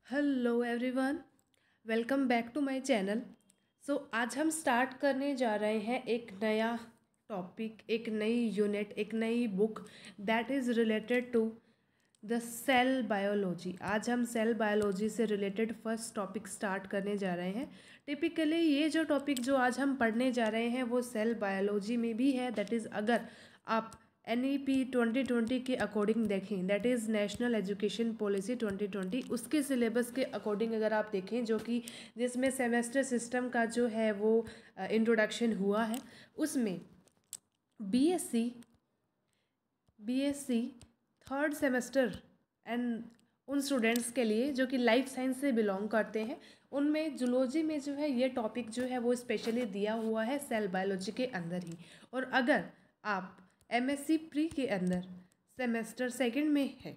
Hello everyone, welcome back to my channel. आज हम start करने जा रहे हैं एक नया टॉपिक, एक नई यूनिट, एक नई book that is related to the cell biology. आज हम सेल बायोलॉजी से रिलेटेड फर्स्ट टॉपिक स्टार्ट करने जा रहे हैं। टिपिकली ये जो टॉपिक जो आज हम पढ़ने जा रहे हैं वो सेल बायोलॉजी में भी है। दैट इज़ अगर आप NEP 2020 के अकॉर्डिंग देखें, that is national education policy 2020, उसके सिलेबस के अकॉर्डिंग अगर आप देखें, जो कि जिसमें सेमेस्टर सिस्टम का जो है वो इंट्रोडक्शन हुआ है, उसमें BSc थर्ड सेमेस्टर एंड उन स्टूडेंट्स के लिए जो कि लाइफ साइंस से बिलोंग करते हैं, उनमें जूलॉजी में जो है ये टॉपिक जो है वो स्पेशली दिया हुआ है सेल बायोलॉजी के अंदर ही। और अगर आप MSc प्री के अंदर सेमेस्टर सेकंड में है,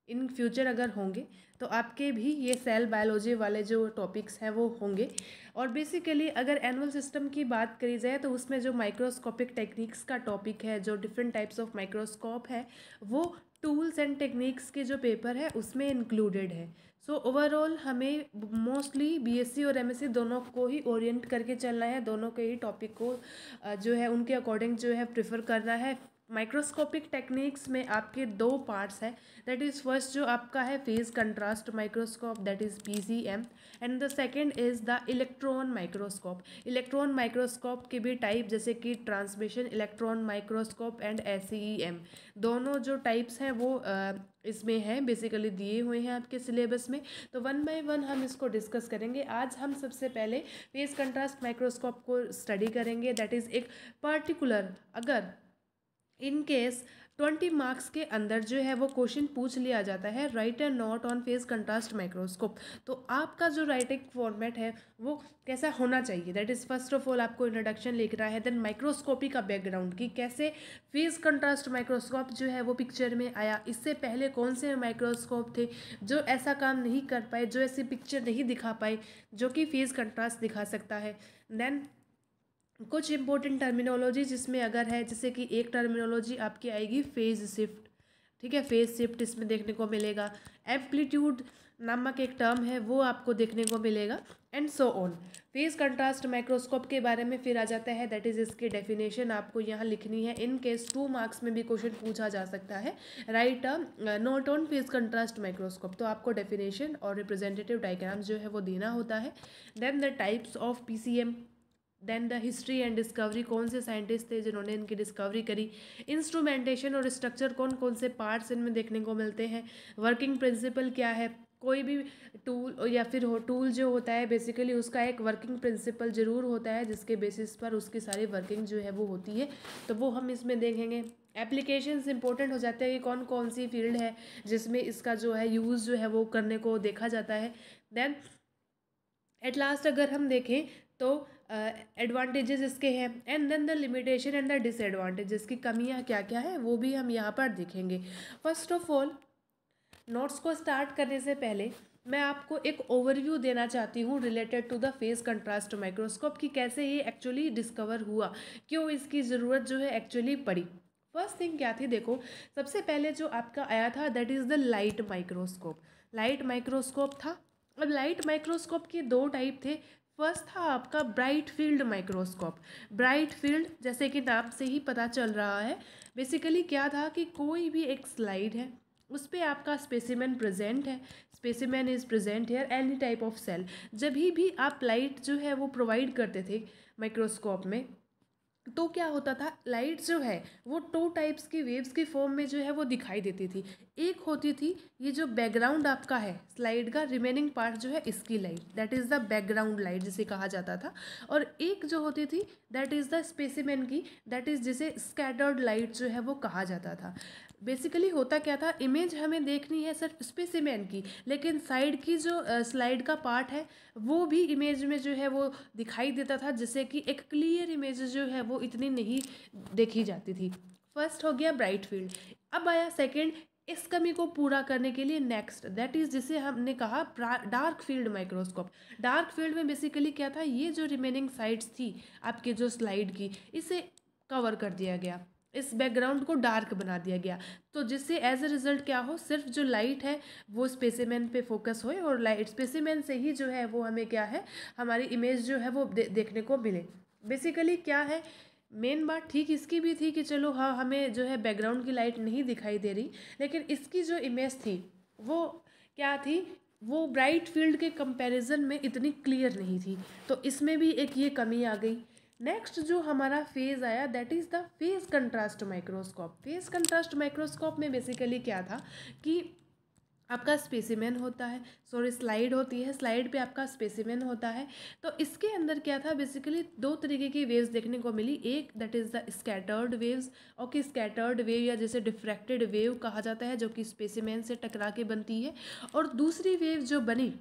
इन फ्यूचर अगर होंगे तो आपके भी ये सेल बायोलॉजी वाले जो टॉपिक्स हैं वो होंगे। और बेसिकली अगर एनुअल सिस्टम की बात करी जाए तो उसमें जो माइक्रोस्कोपिक टेक्निक्स का टॉपिक है, जो डिफरेंट टाइप्स ऑफ माइक्रोस्कोप है, वो टूल्स एंड टेक्निक्स के जो पेपर है उसमें इंक्लूडेड है। सो ओवरऑल हमें मोस्टली BSc और MSc दोनों को ही ओरिएंट करके चलना है, दोनों के ही टॉपिक को जो है उनके अकॉर्डिंग जो है प्रेफर करना है। माइक्रोस्कोपिक टेक्निक्स में आपके दो पार्ट्स हैं। दैट इज़ फर्स्ट जो आपका है phase contrast microscope, that is PCM, and the second is the electron microscope. Electron microscope के भी टाइप जैसे कि transmission electron microscope and SEM, दोनों जो टाइप्स हैं वो इसमें हैं, बेसिकली दिए हुए हैं आपके सिलेबस में। तो वन बाय वन हम इसको डिस्कस करेंगे। आज हम सबसे पहले फेज कंट्रास्ट माइक्रोस्कोप को स्टडी करेंगे। दैट इज़ एक पर्टिकुलर, अगर इन केस 20 मार्क्स के अंदर जो है वो क्वेश्चन पूछ लिया जाता है, right and note on phase contrast microscope, तो आपका जो राइटिंग फॉर्मेट है वो कैसा होना चाहिए। That is first of all आपको इंट्रोडक्शन लिखना है, देन माइक्रोस्कोपी का बैकग्राउंड कि कैसे फेज कंट्रास्ट माइक्रोस्कोप जो है वो पिक्चर में आया, इससे पहले कौन से माइक्रोस्कोप थे जो ऐसा काम नहीं कर पाए, जो ऐसी पिक्चर नहीं दिखा पाए जो कि फेज कंट्रास्ट दिखा सकता है। देन कुछ इंपॉर्टेंट टर्मिनोलॉजी जिसमें अगर है, जैसे कि एक टर्मिनोलॉजी आपकी आएगी फेज शिफ्ट, ठीक है, फेज शिफ्ट इसमें देखने को मिलेगा। एम्पलीट्यूड नामक एक टर्म है वो आपको देखने को मिलेगा, and so on. Phase contrast microscope के बारे में फिर आ जाता है, दैट इज़ इसकी डेफिनेशन आपको यहाँ लिखनी है। इन केस 2 मार्क्स में भी क्वेश्चन पूछा जा सकता है, right note on phase contrast microscope, तो आपको डेफिनेशन और रिप्रेजेंटेटिव डायग्राम जो है वो देना होता है। Then the types of PCM, then the history and discovery, कौन से साइंटिस्ट थे जिन्होंने इनकी डिस्कवरी करी, इंस्ट्रूमेंटेशन और स्ट्रक्चर, कौन कौन से पार्ट्स इनमें देखने को मिलते हैं, वर्किंग प्रिंसिपल क्या है, कोई भी टूल या फिर टूल जो होता है बेसिकली उसका एक वर्किंग प्रिंसिपल ज़रूर होता है जिसके बेसिस पर उसकी सारी वर्किंग जो है वो होती है, तो वो हम इसमें देखेंगे। एप्लीकेशंस इंपॉर्टेंट हो जाते हैं कि कौन कौन सी फील्ड है जिसमें इसका जो है यूज़ जो है वो करने को देखा जाता है। देन एट लास्ट अगर हम देखें तो एडवांटेजेस इसके हैं, and then the limitation and the disadvantages की कमियां क्या क्या है वो भी हम यहाँ पर देखेंगे। फर्स्ट ऑफ ऑल, नोट्स को स्टार्ट करने से पहले मैं आपको एक ओवरव्यू देना चाहती हूँ related to the phase contrast microscope कि कैसे ये एक्चुअली डिस्कवर हुआ, क्यों इसकी ज़रूरत जो है एक्चुअली पड़ी। फर्स्ट थिंग क्या थी, देखो सबसे पहले जो आपका आया था that is the light microscope. Light microscope था। अब लाइट माइक्रोस्कोप के दो टाइप थे। फर्स्ट था आपका bright field microscope. Bright field जैसे कि नाम से ही पता चल रहा है, बेसिकली क्या था कि कोई भी एक स्लाइड है उस पर आपका स्पेसिमेन प्रेजेंट है, specimen is present here any type of cell. जब भी आप लाइट जो है वो प्रोवाइड करते थे माइक्रोस्कोप में, तो क्या होता था, लाइट जो है वो 2 टाइप्स की वेव्स की फॉर्म में जो है वो दिखाई देती थी। एक होती थी ये जो बैकग्राउंड आपका है स्लाइड का, रिमेनिंग पार्ट जो है इसकी light, that is the background light जिसे कहा जाता था। और एक जो होती थी दैट इज़ द स्पेसिमेन की, दैट इज़ जिसे स्कैटर्ड लाइट जो है वो कहा जाता था। बेसिकली होता क्या था, इमेज हमें देखनी है सिर्फ स्पेसिमेन की, लेकिन साइड की जो स्लाइड का पार्ट है वो भी इमेज में जो है वो दिखाई देता था, जिससे कि एक क्लियर इमेज जो है वो इतनी नहीं देखी जाती थी। फर्स्ट हो गया ब्राइट फील्ड। अब आया सेकंड, इस कमी को पूरा करने के लिए नेक्स्ट, दैट इज़ जिसे हमने कहा dark field microscope. Dark field में बेसिकली क्या था, ये जो रिमेनिंग साइड्स थी आपके जो स्लाइड की, इसे कवर कर दिया गया। इस बैकग्राउंड को डार्क बना दिया गया, तो जिससे एज अ रिजल्ट क्या हो, सिर्फ जो लाइट है वो स्पेसिमेन पे फोकस होए और लाइट स्पेसिमेन से ही जो है वो हमें क्या है, हमारी इमेज जो है वो देखने को मिले। बेसिकली क्या है, मेन बात ठीक इसकी भी थी कि चलो हाँ हमें जो है बैकग्राउंड की लाइट नहीं दिखाई दे रही, लेकिन इसकी जो इमेज थी वो क्या थी, वो ब्राइट फील्ड के कंपैरिजन में इतनी क्लियर नहीं थी, तो इसमें भी एक ये कमी आ गई। नेक्स्ट जो हमारा फेज़ आया that is the phase contrast microscope. Phase contrast microscope में बेसिकली क्या था कि आपका स्पेसिमेन होता है, सॉरी स्लाइड होती है, स्लाइड पे आपका स्पेसिमेन होता है। तो इसके अंदर क्या था, बेसिकली दो तरीके की वेव्स देखने को मिली। एक that is the scattered waves, okay scattered wave या जैसे डिफ्रैक्टेड वेव कहा जाता है, जो कि स्पेसिमेन से टकरा के बनती है। और दूसरी वेव जो बनी,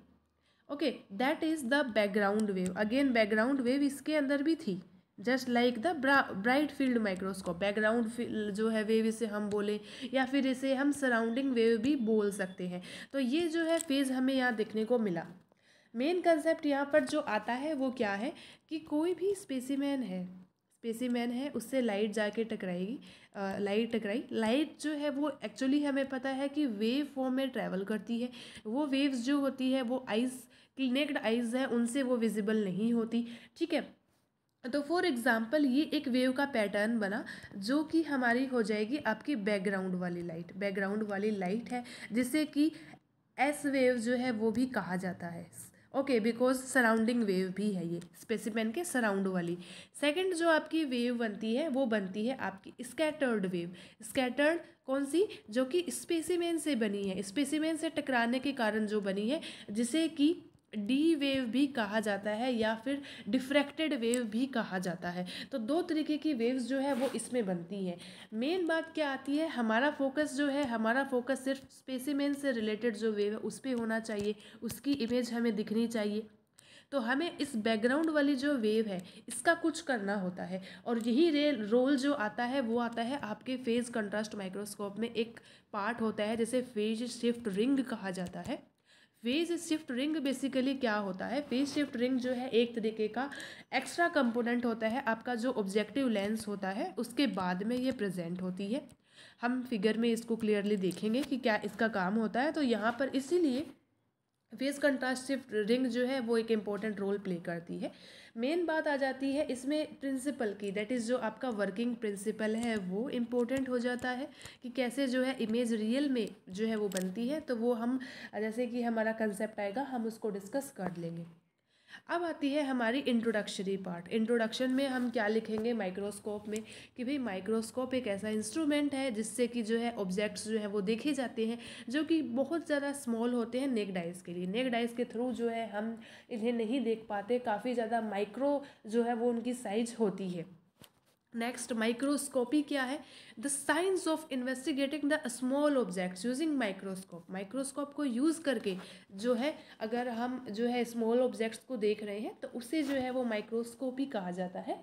okay that is the background wave. Again background wave इसके अंदर भी थी, just like the bright field microscope. Background जो है वेव इसे हम बोले या फिर इसे हम सराउंडिंग वेव भी बोल सकते हैं। तो ये जो है फेज़ हमें यहाँ देखने को मिला। मेन कंसेप्ट यहाँ पर जो आता है वो क्या है कि कोई भी स्पेसिमेन है उससे लाइट जाके टकराएगी, लाइट टकराई, लाइट जो है वो एक्चुअली हमें पता है कि वेव फॉर्म में ट्रैवल करती है। वो वेव्स जो होती है वो आइज़ की नेक्ड आइज़ है उनसे वो विजिबल नहीं होती, ठीक है। तो फॉर एग्ज़ाम्पल ये एक वेव का पैटर्न बना जो कि हमारी हो जाएगी आपकी बैकग्राउंड वाली लाइट है, जिसे कि एस वेव जो है वो भी कहा जाता है, ओके बिकॉज सराउंडिंग वेव भी है ये स्पेसिमेन के सराउंड वाली। सेकंड जो आपकी वेव बनती है वो बनती है आपकी स्कैटर्ड वेव। स्कैटर्ड कौन सी, जो कि स्पेसिमेन से बनी है, स्पेसिमेन से टकराने के कारण जो बनी है, जिसे कि डी वेव भी कहा जाता है या फिर डिफ्रैक्टेड वेव भी कहा जाता है। तो दो तरीके की वेव्स जो है वो इसमें बनती हैं। मेन बात क्या आती है, हमारा फोकस सिर्फ स्पेसिमेन से रिलेटेड जो वेव है उस पर होना चाहिए, उसकी इमेज हमें दिखनी चाहिए। तो हमें इस बैकग्राउंड वाली जो वेव है इसका कुछ करना होता है, और यही रोल जो आता है वो आता है आपके फेज कंट्रास्ट माइक्रोस्कोप में। एक पार्ट होता है जिसे फेज शिफ्ट रिंग कहा जाता है। फेज शिफ्ट रिंग बेसिकली क्या होता है, फेज शिफ्ट रिंग जो है एक तरीके का एक्स्ट्रा कंपोनेंट होता है, आपका जो ऑब्जेक्टिव लेंस होता है उसके बाद में ये प्रेजेंट होती है। हम फिगर में इसको क्लियरली देखेंगे कि क्या इसका काम होता है। तो यहाँ पर इसीलिए फेस कंट्रास्ट शिफ्ट रिंग जो है वो एक इम्पॉर्टेंट रोल प्ले करती है। मेन बात आ जाती है इसमें प्रिंसिपल की, दैट इज़ जो आपका वर्किंग प्रिंसिपल है वो इम्पोर्टेंट हो जाता है कि कैसे जो है इमेज रियल में जो है वो बनती है। तो वो हम जैसे कि हमारा कंसेप्ट आएगा हम उसको डिस्कस कर लेंगे। अब आती है हमारी इंट्रोडक्शरी पार्ट। इंट्रोडक्शन में हम क्या लिखेंगे माइक्रोस्कोप में, कि भाई माइक्रोस्कोप एक ऐसा इंस्ट्रूमेंट है जिससे कि जो है ऑब्जेक्ट्स जो है वो देखे जाते हैं जो कि बहुत ज़्यादा स्मॉल होते हैं नेक्ड आइज़ के लिए। नेक्ड आइज़ के थ्रू जो है हम इन्हें नहीं देख पाते, काफ़ी ज़्यादा माइक्रो जो है वो उनकी साइज होती है। नेक्स्ट माइक्रोस्कोपी क्या है, the science of investigating the small objects using microscope. Microscope को यूज़ करके जो है अगर हम जो है स्मॉल ऑब्जेक्ट्स को देख रहे हैं तो उसे जो है वो माइक्रोस्कोपी कहा जाता है।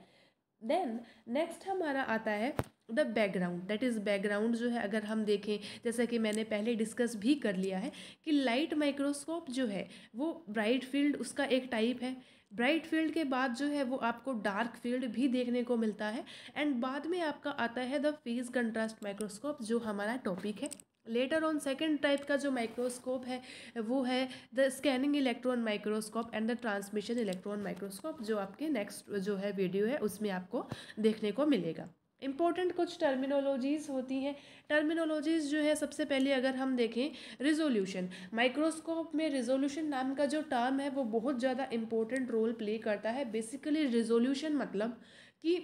देन नेक्स्ट हमारा आता है the background, that is background जो है अगर हम देखें, जैसा कि मैंने पहले डिस्कस भी कर लिया है कि लाइट माइक्रोस्कोप जो है वो ब्राइट फील्ड उसका एक टाइप है। ब्राइट फील्ड के बाद जो है वो आपको डार्क फील्ड भी देखने को मिलता है। एंड बाद में आपका आता है द फेज कंट्रास्ट माइक्रोस्कोप जो हमारा टॉपिक है। लेटर ऑन सेकेंड टाइप का जो माइक्रोस्कोप है वो है the scanning electron microscope and the transmission electron microscope, जो आपके नेक्स्ट जो है वीडियो है उसमें आपको देखने को मिलेगा। इंपॉर्टेंट कुछ टर्मिनोलॉजीज़ होती हैं। टर्मिनोलॉजीज़ जो है सबसे पहले अगर हम देखें रिजोल्यूशन, माइक्रोस्कोप में रिजोल्यूशन नाम का जो टर्म है वो बहुत ज़्यादा इंपॉर्टेंट रोल प्ले करता है। बेसिकली रिजोल्यूशन मतलब कि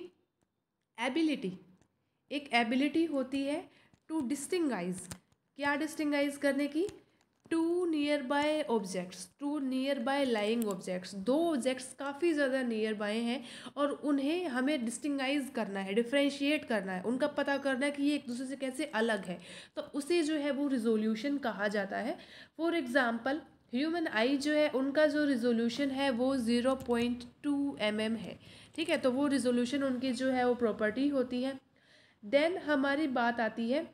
एबिलिटी, एक एबिलिटी होती है टू डिस्टिंगाइज, क्या डिस्टिंगाइज करने की, two nearby objects, two nearby lying objects. दो ऑब्जेक्ट्स काफ़ी ज़्यादा नियर बाय हैं और उन्हें हमें डिस्टिंगाइज करना है, डिफ्रेंशिएट करना है, उनका पता करना है कि ये एक दूसरे से कैसे अलग है, तो उसे जो है वो रिजोल्यूशन कहा जाता है। फॉर एग्ज़ाम्पल ह्यूमन आई जो है उनका जो रिजोल्यूशन है वो 0.2 mm है, ठीक है। तो वो रिजोल्यूशन उनकी जो है वो प्रॉपर्टी होती है। देन हमारी बात आती है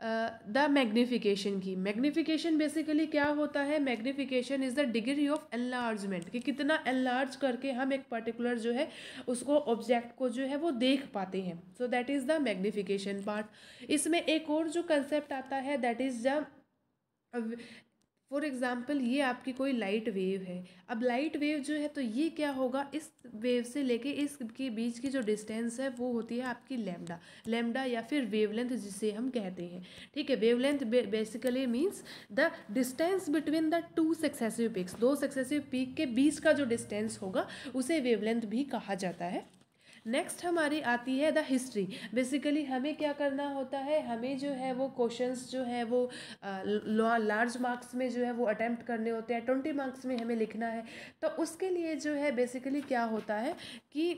द मैग्नीफिकेशन की। मैग्नीफिकेशन बेसिकली क्या होता है? Magnification is the degree of enlargement, कि कितना एनलार्ज करके हम एक पर्टिकुलर जो है उसको ऑब्जेक्ट को जो है वो देख पाते हैं। So that is the magnification part. इसमें एक और जो कंसेप्ट आता है that is the, for example ये आपकी कोई लाइट वेव है। अब लाइट वेव जो है तो ये क्या होगा, इस वेव से लेके इसके बीच की जो डिस्टेंस है वो होती है आपकी लैम्डा। लैम्डा या फिर वेवलेंथ जिसे हम कहते हैं, ठीक है। Wavelength basically means the distance between the two successive peaks. दो सक्सेसिव पीक के बीच का जो डिस्टेंस होगा उसे वेवलेंथ भी कहा जाता है। नेक्स्ट हमारी आती है द हिस्ट्री। बेसिकली हमें क्या करना होता है, हमें जो है वो क्वेश्चंस जो है वो लार्ज मार्क्स में जो है वो अटेम्प्ट करने होते हैं, 20 मार्क्स में हमें लिखना है। तो उसके लिए जो है बेसिकली क्या होता है कि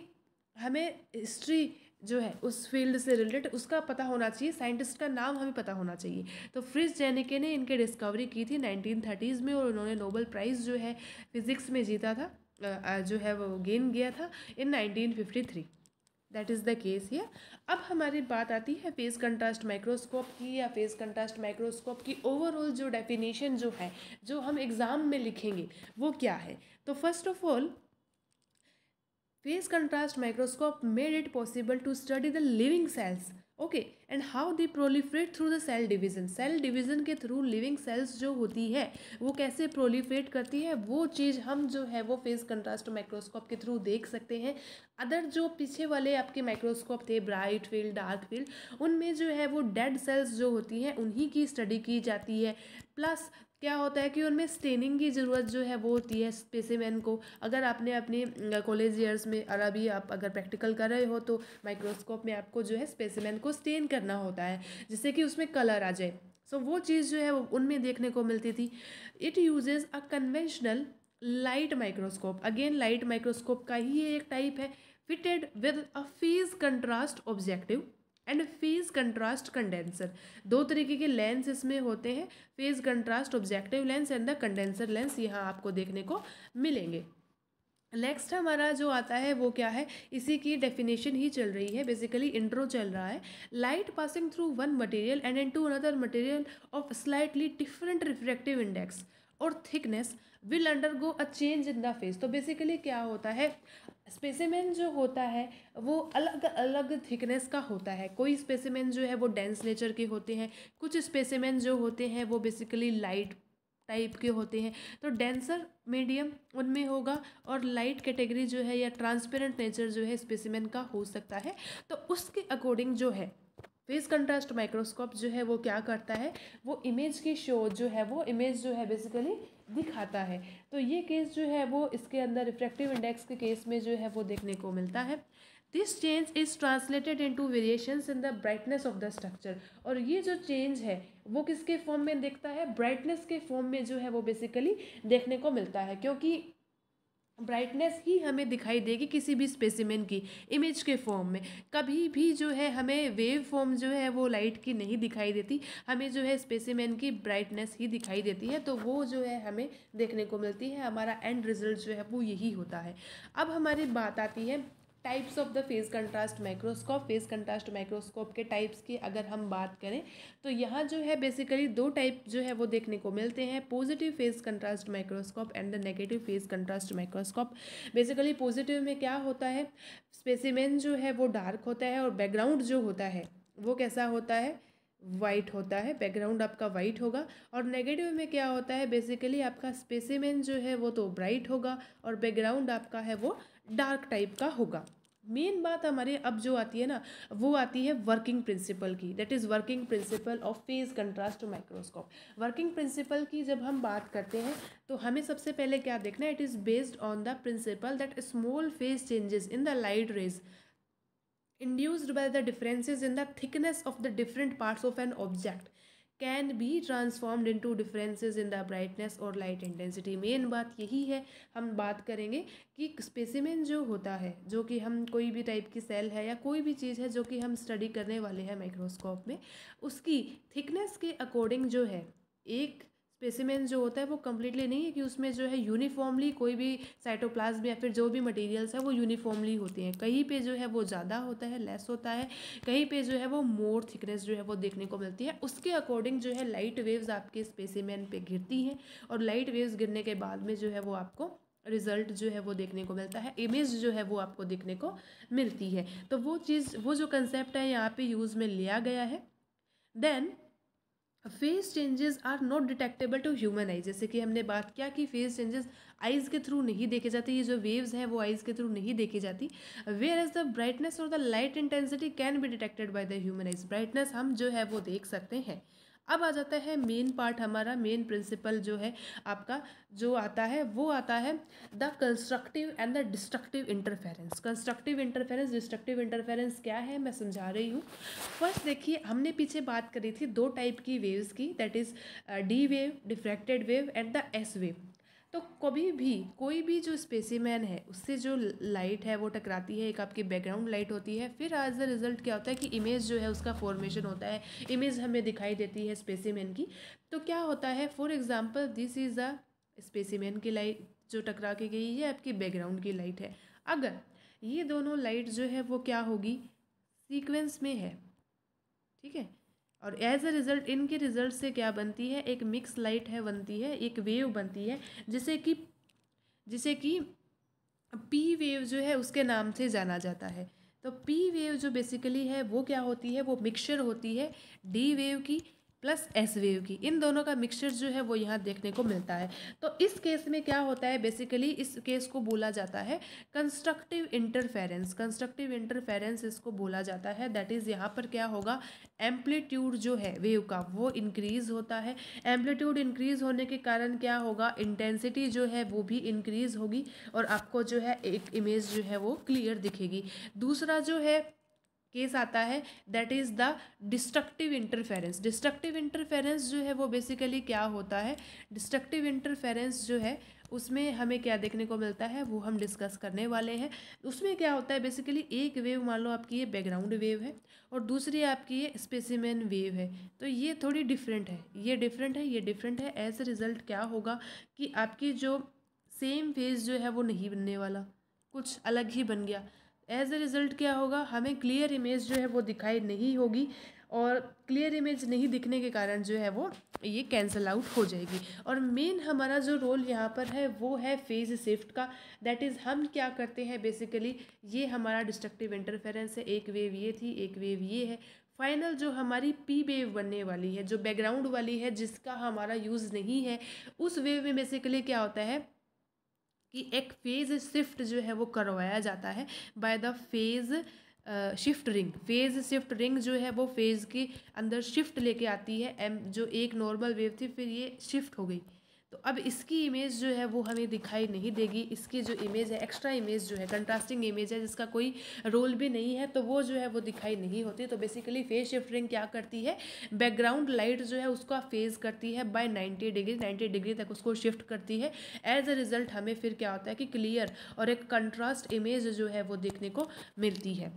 हमें हिस्ट्री जो है उस फील्ड से रिलेटेड उसका पता होना चाहिए, साइंटिस्ट का नाम हमें पता होना चाहिए। तो फ्रिट्ज जेनिके ने इनके डिस्कवरी की थी 1930s में, और उन्होंने नोबेल प्राइज़ जो है फिज़िक्स में जीता था, जो है वो गेन किया था इन 1953। That is the case here. अब हमारी बात आती है फेस कंट्रास्ट माइक्रोस्कोप की, या फेस कंट्रास्ट माइक्रोस्कोप की ओवरऑल जो डेफिनेशन जो है जो हम एग्ज़ाम में लिखेंगे वो क्या है। तो first of all, phase contrast microscope made it possible to study the living cells, okay, and how they proliferate through the cell division। Cell division के थ्रू लिविंग सेल्स जो होती है वो कैसे प्रोलिफरेट करती है, वो चीज़ हम जो है वो फेस कंट्रास्ट माइक्रोस्कोप के थ्रू देख सकते हैं। अदर जो पीछे वाले आपके माइक्रोस्कोप थे, ब्राइट फील्ड, डार्क फील्ड, उनमें जो है वो डेड सेल्स जो होती हैं उन्हीं की स्टडी की जाती है। प्लस क्या होता है कि उनमें स्टेनिंग की ज़रूरत जो है वो होती है स्पेसिमेन को। अगर आपने अपने कॉलेज ईयर्स में, और अभी आप अगर प्रैक्टिकल कर रहे हो तो माइक्रोस्कोप में आपको जो है स्पेसिमेन को स्टेन करना होता है जिससे कि उसमें कलर आ जाए। सो वो चीज़ जो है वो उनमें देखने को मिलती थी। It uses a conventional light microscope. Again light microscope का ही ये एक टाइप है, fitted with a phase contrast objective and phase contrast condenser. दो तरीके के लेंस इसमें होते हैं, phase contrast objective lens and the condenser lens, यहाँ आपको देखने को मिलेंगे। नेक्स्ट हमारा जो आता है वो क्या है, इसी की डेफिनेशन ही चल रही है, बेसिकली इंट्रो चल रहा है। Light passing through one material and into another material of slightly different refractive index और thickness will undergo a change in the phase. तो बेसिकली क्या होता है, स्पेसिमेन जो होता है वो अलग अलग थिकनेस का होता है। कोई स्पेसिमेन जो है वो डेंस नेचर के होते हैं, कुछ स्पेसिमेन जो होते हैं वो बेसिकली लाइट टाइप के होते हैं। तो डेंसर मीडियम उनमें होगा, और लाइट कैटेगरी जो है या ट्रांसपेरेंट नेचर जो है स्पेसिमेन का हो सकता है। तो उसके अकॉर्डिंग जो है फेस कंट्रास्ट माइक्रोस्कोप जो है वो क्या करता है, वो इमेज की शो जो है वो इमेज जो है बेसिकली दिखाता है। तो ये केस जो है वो इसके अंदर रिफ्रैक्टिव इंडेक्स के केस में जो है वो देखने को मिलता है। This change is translated into variations in the brightness of the structure. और ये जो चेंज है वो किसके फॉर्म में दिखता है, ब्राइटनेस के फॉर्म में जो है वो बेसिकली देखने को मिलता है, क्योंकि ब्राइटनेस ही हमें दिखाई देगी किसी भी स्पेसिमेन की इमेज के फॉर्म में। कभी भी जो है हमें वेव फॉर्म जो है वो लाइट की नहीं दिखाई देती, हमें जो है स्पेसिमेन की ब्राइटनेस ही दिखाई देती है। तो वो जो है हमें देखने को मिलती है, हमारा एंड रिजल्ट जो है वो यही होता है। अब हमारी बात आती है types of the face contrast microscope. Face contrast microscope के टाइप्स की अगर हम बात करें तो यहाँ जो है बेसिकली दो टाइप जो है वो देखने को मिलते हैं, positive face contrast microscope and the negative face contrast microscope. Basically positive में क्या होता है, स्पेसिमेन जो है वो डार्क होता है और बैकग्राउंड जो होता है वो कैसा होता है, वाइट होता है, बैकग्राउंड आपका वाइट होगा। और नेगेटिव में क्या होता है, बेसिकली आपका स्पेसिमेन जो है वो तो ब्राइट होगा और बैकग्राउंड आपका है वो डार्क टाइप का होगा। मेन बात हमारी अब जो आती है ना वो आती है वर्किंग प्रिंसिपल की, that is working principle of face contrast microscope. Working principle की जब हम बात करते हैं तो हमें सबसे पहले क्या देखना है, it is based on the principal that small face changes in the light rays induced by the differences in the thickness of the different parts of an object can be transformed into differences in the brightness और light intensity। Main बात यही है। हम बात करेंगे कि specimen जो होता है, जो कि हम कोई भी टाइप की सेल है या कोई भी चीज़ है जो कि हम स्टडी करने वाले हैं माइक्रोस्कोप में, उसकी थिकनेस के अकॉर्डिंग जो है एक स्पेसिमेन जो होता है वो कम्प्लीटली नहीं है कि उसमें जो है यूनिफॉर्मली कोई भी साइटोप्लाज्म या फिर जो भी मटेरियल्स है वो यूनिफॉर्मली होते हैं। कहीं पे जो है वो ज़्यादा होता है, लेस होता है, कहीं पे जो है वो मोर थिकनेस जो है वो देखने को मिलती है। उसके अकॉर्डिंग जो है लाइट वेव्स आपके स्पेसिमेन पे गिरती हैं और लाइट वेव्स गिरने के बाद में जो है वो आपको रिजल्ट जो है वो देखने को मिलता है, इमेज जो है वो आपको देखने को मिलती है। तो वो चीज़, वो जो कंसेप्ट है यहाँ पे यूज़ में लिया गया है। Then phase changes are not detectable to human eye, जैसे कि हमने बात किया कि फेस चेंजेस आइज़ के थ्रू नहीं देखे जाते, ये जो वेव्स हैं वो आइज़ के थ्रू नहीं देखी जाती। वेयर एज द ब्राइटनेस और the light intensity can be detected by the human eyes, brightness हम जो है वो देख सकते हैं। अब आ जाता है मेन पार्ट, हमारा मेन प्रिंसिपल जो है आपका जो आता है वो आता है the constructive and the destructive interference. Constructive interference, destructive interference क्या है मैं समझा रही हूँ। फर्स्ट देखिए, हमने पीछे बात करी थी दो टाइप की वेव्स की, that is D wave, diffracted wave and the S wave. तो कभी भी कोई भी जो स्पेसिमेन है उससे जो लाइट है वो टकराती है, एक आपकी बैकग्राउंड लाइट होती है, फिर एज अ रिजल्ट क्या होता है कि इमेज जो है उसका फॉर्मेशन होता है, इमेज हमें दिखाई देती है स्पेसिमेन की। तो क्या होता है, for example this is a specimen की लाइट जो टकरा के गई, ये आपकी बैकग्राउंड की लाइट है। अगर ये दोनों लाइट जो है वो क्या होगी, सीक्वेंस में है, ठीक है, और एज अ रिजल्ट इनके रिजल्ट से क्या बनती है, एक मिक्स लाइट है बनती है, एक वेव बनती है जिसे कि पी वेव जो है उसके नाम से जाना जाता है। तो पी वेव जो बेसिकली है वो क्या होती है, वो मिक्सचर होती है डी वेव की प्लस एस वेव की, इन दोनों का मिक्सचर जो है वो यहाँ देखने को मिलता है। तो इस केस में क्या होता है, बेसिकली इस केस को बोला जाता है कंस्ट्रक्टिव इंटरफेरेंस। कंस्ट्रक्टिव इंटरफेरेंस इसको बोला जाता है। दैट इज़ यहाँ पर क्या होगा, एम्पलीट्यूड जो है वेव का वो इंक्रीज़ होता है। एम्पलीट्यूड इंक्रीज़ होने के कारण क्या होगा, इंटेंसिटी जो है वो भी इंक्रीज़ होगी और आपको जो है एक इमेज जो है वो क्लियर दिखेगी। दूसरा जो है केस आता है that is the destructive interference. Destructive interference जो है वो बेसिकली क्या होता है, डिस्ट्रक्टिव इंटरफेरेंस जो है उसमें हमें क्या देखने को मिलता है वो हम डिस्कस करने वाले हैं। उसमें क्या होता है, बेसिकली एक वेव मान लो आपकी ये बैकग्राउंड वेव है और दूसरी आपकी ये स्पेसिमेन वेव है, तो ये थोड़ी डिफरेंट है, ये डिफरेंट है, ये डिफरेंट है। एज अ रिज़ल्ट क्या होगा कि आपकी जो सेम फेज जो है वो नहीं बनने वाला, कुछ अलग ही बन गया। एज अ रिज़ल्ट क्या होगा, हमें क्लियर इमेज जो है वो दिखाई नहीं होगी और क्लियर इमेज नहीं दिखने के कारण जो है वो ये कैंसल आउट हो जाएगी। और मेन हमारा जो रोल यहाँ पर है वो है फेज शिफ्ट का। दैट इज़ हम क्या करते हैं, बेसिकली ये हमारा डिस्ट्रक्टिव इंटरफेरेंस है, एक वेव ये थी, एक वेव ये है। फाइनल जो हमारी पी वेव बनने वाली है, जो बैकग्राउंड वाली है, जिसका हमारा यूज़ नहीं है, उस वेव में बेसिकली क्या होता है कि एक फेज शिफ्ट जो है वो करवाया जाता है by the phase shift ring. Phase shift ring जो है वो फेज के अंदर शिफ्ट लेके आती है। एम जो एक नॉर्मल वेव थी फिर ये शिफ्ट हो गई, तो अब इसकी इमेज जो है वो हमें दिखाई नहीं देगी। इसकी जो इमेज है, एक्स्ट्रा इमेज जो है, कंट्रास्टिंग इमेज है जिसका कोई रोल भी नहीं है, तो वो जो है वो दिखाई नहीं होती। तो बेसिकली फेज शिफ्टिंग क्या करती है, बैकग्राउंड लाइट जो है उसका फेज करती है बाय 90 डिग्री, 90 डिग्री तक उसको शिफ्ट करती है। एज अ रिजल्ट हमें फिर क्या होता है कि क्लियर और एक कंट्रास्ट इमेज जो है वो देखने को मिलती है।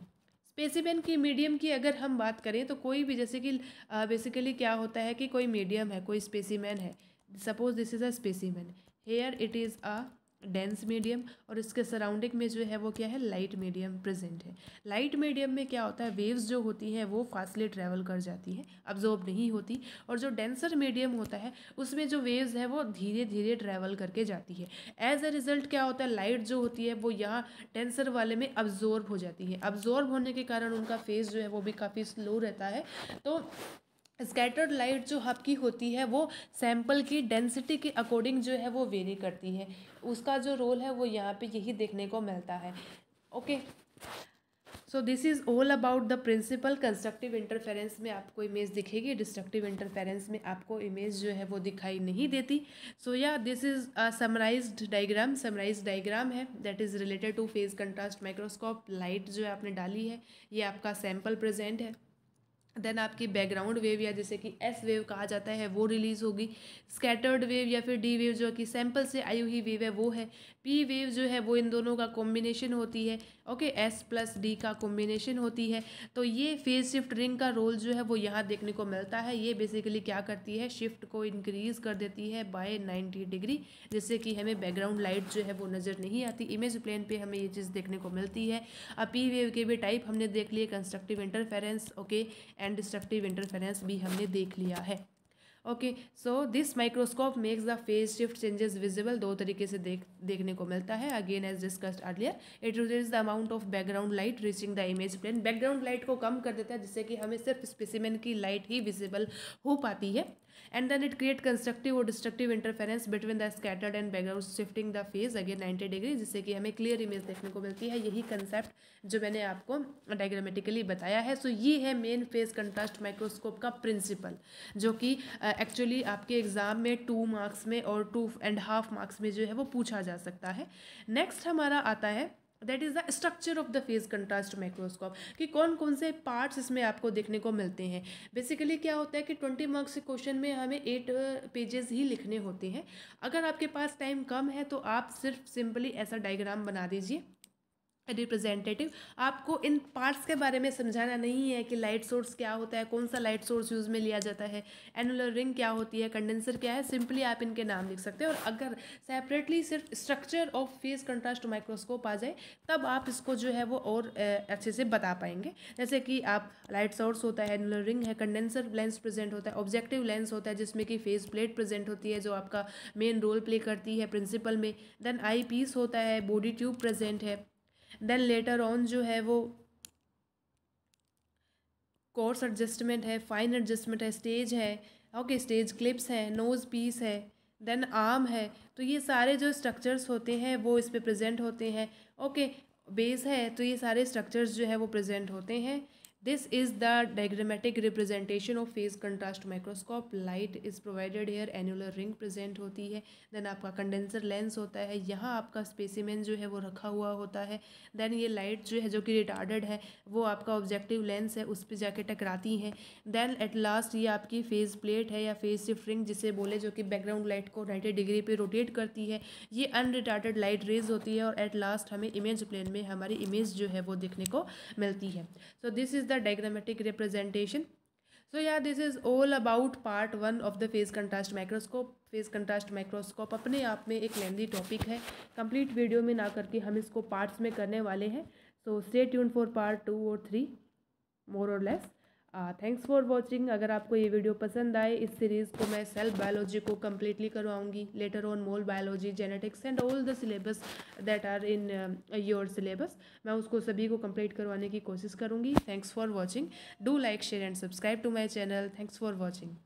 स्पेसिमेन की मीडियम की अगर हम बात करें तो कोई भी, जैसे कि बेसिकली क्या होता है कि कोई मीडियम है, कोई स्पेसिमेन है, suppose this is a specimen, here it is a dense medium और इसके सराउंडिंग में जो है वो क्या है, लाइट मीडियम प्रेजेंट है। लाइट मीडियम में क्या होता है, वेव्स जो होती हैं वो फासले ट्रैवल कर जाती हैं, अब्जॉर्ब नहीं होती। और जो डेंसर मीडियम होता है उसमें जो वेव्स है वो धीरे धीरे ट्रैवल करके जाती है। एज अ रिजल्ट क्या होता है, लाइट जो होती है वो यहाँ डेंसर वाले में अब्जॉर्ब हो जाती है। अब्जॉर्ब होने के कारण उनका फेज जो है वो भी काफ़ी स्लो रहता है। तो स्कैटर्ड लाइट जो आपकी होती है वो सैंपल की डेंसिटी के अकॉर्डिंग जो है वो वेरी करती है। उसका जो रोल है वो यहाँ पे यही देखने को मिलता है। Okay, so this is all about the principle. Constructive interference में आपको इमेज दिखेगी, डिस्ट्रक्टिव इंटरफेरेंस में आपको इमेज जो है वो दिखाई नहीं देती। सो या this is a summarized diagram. Summarized diagram है that is related to phase contrast microscope. Light जो है आपने डाली है, ये आपका सैंपल प्रेजेंट है। देन आपकी बैकग्राउंड वेव या जिसे कि एस वेव कहा जाता है वो रिलीज़ होगी। स्कैटर्ड वेव या फिर डी वेव जो कि सैंपल से आई हुई वेव है वो है। पी वेव जो है वो इन दोनों का कॉम्बिनेशन होती है। ओके, S+D का कॉम्बिनेशन होती है। तो ये फेज शिफ्ट रिंग का रोल जो है वो यहाँ देखने को मिलता है। ये बेसिकली क्या करती है, शिफ्ट को इंक्रीज़ कर देती है बाय 90 डिग्री, जिससे कि हमें बैकग्राउंड लाइट जो है वो नज़र नहीं आती। इमेज प्लेन पे हमें ये चीज़ देखने को मिलती है। अब पी वेव के भी टाइप हमने देख लिए, constructive interference okay and destructive interference भी हमने देख लिया है। Okay, so this microscope makes the phase shift changes visible. दो तरीके से देखने को मिलता है। Again as discussed earlier, it reduces the amount of background light reaching the image plane. Background light को कम कर देता है, जिससे कि हमें सिर्फ स्पेसिमेन की लाइट ही विजिबल हो पाती है। And then it create constructive और destructive interference between the scattered and background, shifting the phase again 90 degree, जिससे कि हमें क्लियर इमेज देखने को मिलती है। यही कंसेप्ट जो मैंने आपको डायग्रामेटिकली बताया है। सो ये है मेन फेज कंट्रास्ट माइक्रोस्कोप का प्रिंसिपल, जो कि एक्चुअली आपके एग्जाम में 2 मार्क्स में और 2.5 मार्क्स में जो है वो पूछा जा सकता है। नेक्स्ट हमारा आता है that is the structure of the phase contrast microscope, कि कौन कौन से पार्ट्स इसमें आपको देखने को मिलते हैं। बेसिकली क्या होता है कि 20 मार्क्स के क्वेश्चन में हमें 8 पेजेस ही लिखने होते हैं। अगर आपके पास टाइम कम है तो आप सिर्फ सिंपली ऐसा डायग्राम बना दीजिए रिप्रेजेंटेटिव। आपको इन पार्ट्स के बारे में समझाना नहीं है कि लाइट सोर्स क्या होता है, कौन सा लाइट सोर्स यूज़ में लिया जाता है, एनुलर रिंग क्या होती है, कंडेंसर क्या है। सिंपली आप इनके नाम लिख सकते हैं। और अगर सेपरेटली सिर्फ structure of phase contrast microscope आ जाए तब आप इसको जो है वो और अच्छे से बता पाएंगे। जैसे कि आप लाइट सोर्स होता है, एनुलर रिंग है, कंडेंसर लेंस प्रेजेंट होता है, ऑब्जेक्टिव लेंस होता है जिसमें कि फेज प्लेट प्रेजेंट होती है जो आपका मेन रोल प्ले करती है प्रिंसिपल में। देन आई पीस होता है, बॉडी ट्यूब प्रेजेंट है। देन लेटर ऑन जो है वो कोर्स एडजस्टमेंट है, फाइन एडजस्टमेंट है, स्टेज है, ओके स्टेज क्लिप्स है, नोज़ पीस है, देन आर्म है। तो ये सारे जो स्ट्रक्चर्स होते हैं वो इस पे प्रेजेंट होते हैं। ओके, बेस है, तो ये सारे स्ट्रक्चर्स जो है वो प्रेजेंट होते हैं। This is the diagrammatic representation of phase contrast microscope. Light is provided here, annular ring present होती है। देन आपका कंडेंसर लेंस होता है, यहाँ आपका स्पेसिमेन जो है वो रखा हुआ होता है। देन ये लाइट जो है जो कि रिटार्डेड है वो आपका ऑब्जेक्टिव लेंस है, उस पर जाके टकराती हैं। देन एट लास्ट ये आपकी फेज प्लेट है या फेज शिफ्ट रिंग जिसे बोले, जो कि बैकग्राउंड लाइट को 90 डिग्री पे रोटेट करती है। ये अनरिटार्डेड लाइट रेज होती है और एट लास्ट हमें इमेज प्लेन में हमारी इमेज जो है वो देखने को मिलती है। सो this is the diagrammatic representation. So yeah, this is all about part 1 of the phase contrast microscope. phase contrast microscope अपने आप में एक लेंदी टॉपिक है, कंप्लीट वीडियो में ना करके हम इसको पार्ट्स में करने वाले हैं। So stay tune for part 2 और 3 मोर और लेस। Thanks for watching. अगर आपको ये वीडियो पसंद आए, इस सीरीज़ को मैं सेल्फ बायोलॉजी को कम्प्लीटली करवाऊंगी, later on mol biology, genetics and all the syllabus that are in your syllabus, मैं उसको सभी को कंप्लीट करवाने की कोशिश करूंगी। Thanks for watching. Do like share and subscribe to my channel. Thanks for watching.